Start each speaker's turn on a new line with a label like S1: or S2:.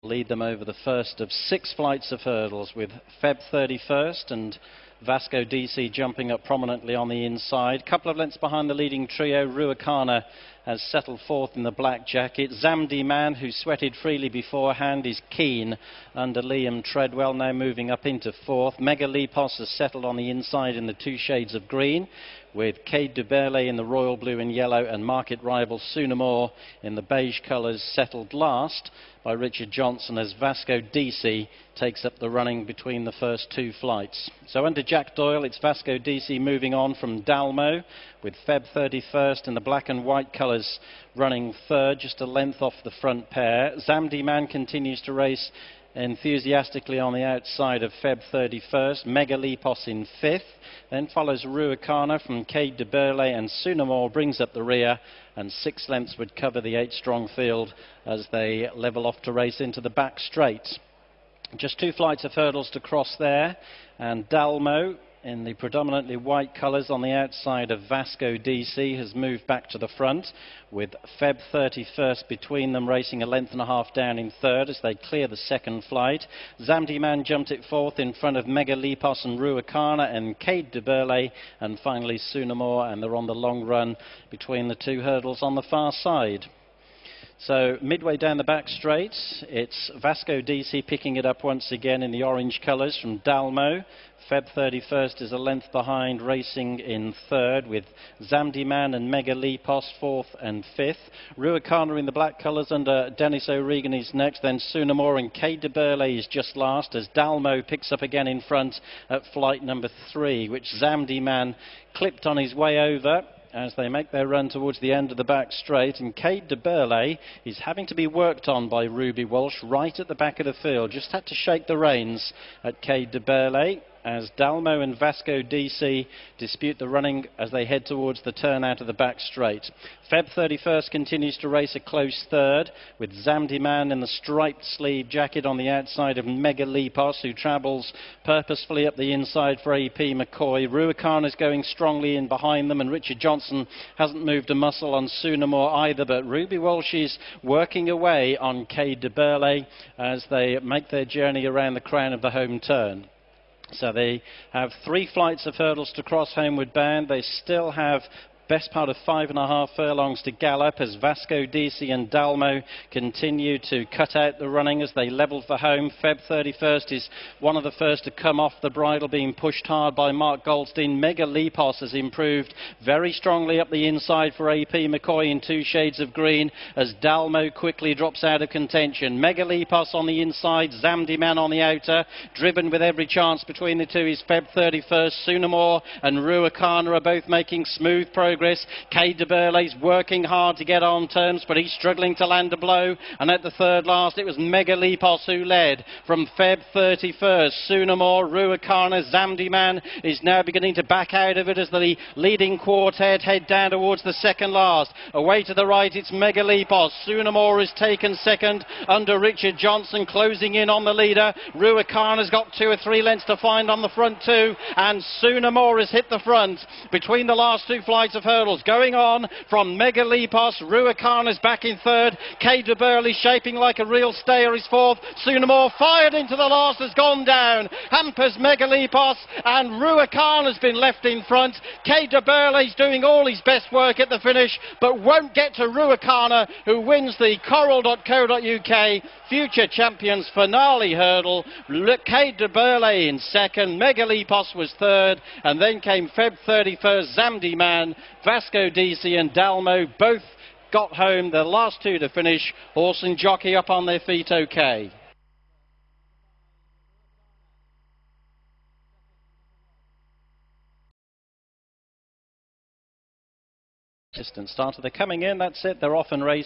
S1: Lead them over the first of 6 flights of hurdles, with Feb 31st and Vasco DC jumping up prominently on the inside. Couple of lengths behind the leading trio, Ruacana has settled fourth in the black jacket. Zamdi Man, who sweated freely beforehand, is keen under Liam Treadwell, now moving up into fourth. Megalypos has settled on the inside in the 2 shades of green, with Caid Du Berlais in the royal blue and yellow and market rival Soonamore in the beige colours settled last by Richard Johnson, as Vasco DC takes up the running between the first 2 flights. So under Jack Doyle, it's Vasco DC moving on from Dalmo, with Feb 31st in the black and white colours running third, just a length off the front pair. Zamdi Man continues to race enthusiastically on the outside of Feb 31st, Megalypos in 5th, then follows Ruacana from Caid Du Berlais, and Soonamore brings up the rear, and 6 lengths would cover the 8-strong field as they level off to race into the back straight. Just 2 flights of hurdles to cross there, and Dalmo in the predominantly white colours on the outside of Vasco DC has moved back to the front, with Feb 31st between them, racing a length and a half down in third as they clear the second flight. Zamdi Man jumped it fourth in front of Megalypos and Ruacana and Caid Du Berlais, and finally Soonamore, and they're on the long run between the 2 hurdles on the far side. So midway down the back straight, it's Vasco DC picking it up once again in the orange colours from Dalmo. Feb 31st is a length behind, racing in third, with Zamdi Man and Megalypos fourth and fifth. Ruacana in the black colours under Dennis O'Regan is next, then Soonamore and Caid Du Berlais is just last, as Dalmo picks up again in front at flight number 3, which Zamdi Man clipped on his way over as they make their run towards the end of the back straight. And Caid Du Berlais is having to be worked on by Ruby Walsh right at the back of the field. Just had to shake the reins at Caid Du Berlais, as Dalmo and Vasco DC dispute the running as they head towards the turn out of the back straight. Feb 31st continues to race a close third, with Zamdi Man in the striped sleeve jacket on the outside of Megalypos, who travels purposefully up the inside for A.P. McCoy. Ruacana is going strongly in behind them, and Richard Johnson hasn't moved a muscle on Soonamore either, but Ruby Walsh is working away on Caid Du Berlais as they make their journey around the crown of the home turn. So they have 3 flights of hurdles to cross homeward bound. They still have best part of 5.5 furlongs to gallop as Vasco DC and Dalmo continue to cut out the running as they level for home. Feb 31st is one of the first to come off the bridle, being pushed hard by Mark Goldstein. Megalypos has improved very strongly up the inside for A.P. McCoy in 2 shades of green as Dalmo quickly drops out of contention. Megalypos on the inside, Zamdi Man on the outer, driven with every chance between the 2 is Feb 31st. Soonamore and Ruacana are both making smooth progress. Caid Du Berlais working hard to get on terms, but he's struggling to land a blow, and at the third last it was Megalypos who led from Feb 31st. Soonamore, Ruacana, Zamdi Man is now beginning to back out of it as the leading quartet head down towards the second last. Away to the right it's Megalypos. Soonamore is taken second under Richard Johnson, closing in on the leader. Ruacana's got 2 or 3 lengths to find on the front 2, and Soonamore has hit the front between the last 2 flights of hurdles. Going on from Megalypos, Ruacana's back in third. Caid Du Berlais shaping like a real stayer is fourth. Soonamore fired into the last, has gone down, hampers Megalypos, and Ruacana's been left in front. Caid Du Berlais doing all his best work at the finish, but won't get to Ruacana, who wins the Coral.co.uk Future Champions finale hurdle. Caid Du Berlais in second, Megalypos was third, and then came Feb 31st, Zamdi Man, Vasco DC and Dalmo both got home. The last 2 to finish. Horse and jockey up on their feet okay. Distance starter, they're coming in, that's it, they're off and racing.